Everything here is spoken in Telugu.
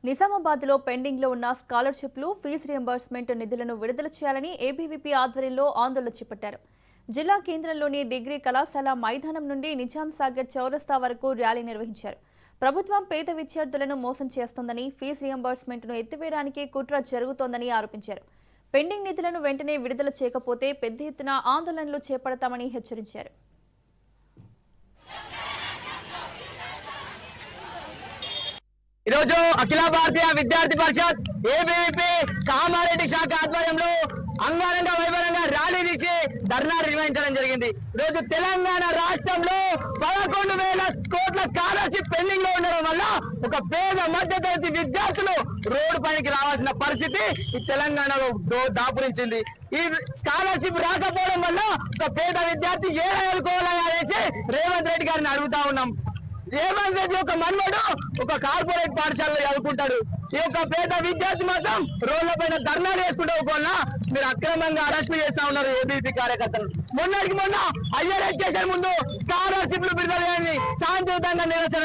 నిజామాబాద్ లో పెండింగ్ లో ఉన్న స్కాలర్షిప్లు ఫీజు రియంబర్స్మెంట్ నిధులను విడుదల చేయాలని ఏబీవీపీ ఆధ్వర్యంలో ఆందోళన చేపట్టారు. జిల్లా కేంద్రంలోని డిగ్రీ కళాశాల మైదానం నుండి నిజాం సాగర్ చౌరస్తా వరకు ర్యాలీ నిర్వహించారు. ప్రభుత్వం పేద విద్యార్థులను మోసం చేస్తోందని, ఫీజు రియంబర్స్మెంట్ ను ఎత్తివేయడానికి కుట్ర జరుగుతోందని ఆరోపించారు. పెండింగ్ నిధులను వెంటనే విడుదల చేయకపోతే పెద్ద ఎత్తున ఆందోళనలు చేపడతామని హెచ్చరించారు. ఈరోజు అఖిల భారతీయ విద్యార్థి పరిషత్ ఏబీవీపీ కామారెడ్డి శాఖ ఆధ్వర్యంలో అంగరంగ వైభవంగా ర్యాలీ తీసి ధర్నా నిర్వహించడం జరిగింది. ఈరోజు తెలంగాణ రాష్ట్రంలో 11,000 కోట్ల స్కాలర్షిప్ పెండింగ్ లో ఉండడం వల్ల ఒక పేద మధ్యతరగతి విద్యార్థులు రోడ్డు పైకి రావాల్సిన పరిస్థితి ఈ తెలంగాణలో దాపురించింది. ఈ స్కాలర్షిప్ రాకపోవడం వల్ల ఒక పేద విద్యార్థి ఏ ఎదుర్కోవాలని అనేసి రేవంత్ రెడ్డి గారిని అడుగుతా ఉన్నాం. రేవంత్ రెడ్డి ఒక మన్మడు ఒక కార్పొరేట్ పాఠశాలలో చదువుకుంటాడు. ఈ యొక్క పేద విద్యార్థి మాత్రం రోడ్ల పైన ధర్నాలు వేసుకుంటూ పోనా మీరు అక్రమంగా అరెస్టులు చేస్తా ఉన్నారు ఏబీపీ కార్యకర్తలు. మొన్న హైయర్ ఎడ్యుకేషన్ ముందు స్కాలర్షిప్లు విడుదల చేయాలని శాంతియుతంగా నిరసన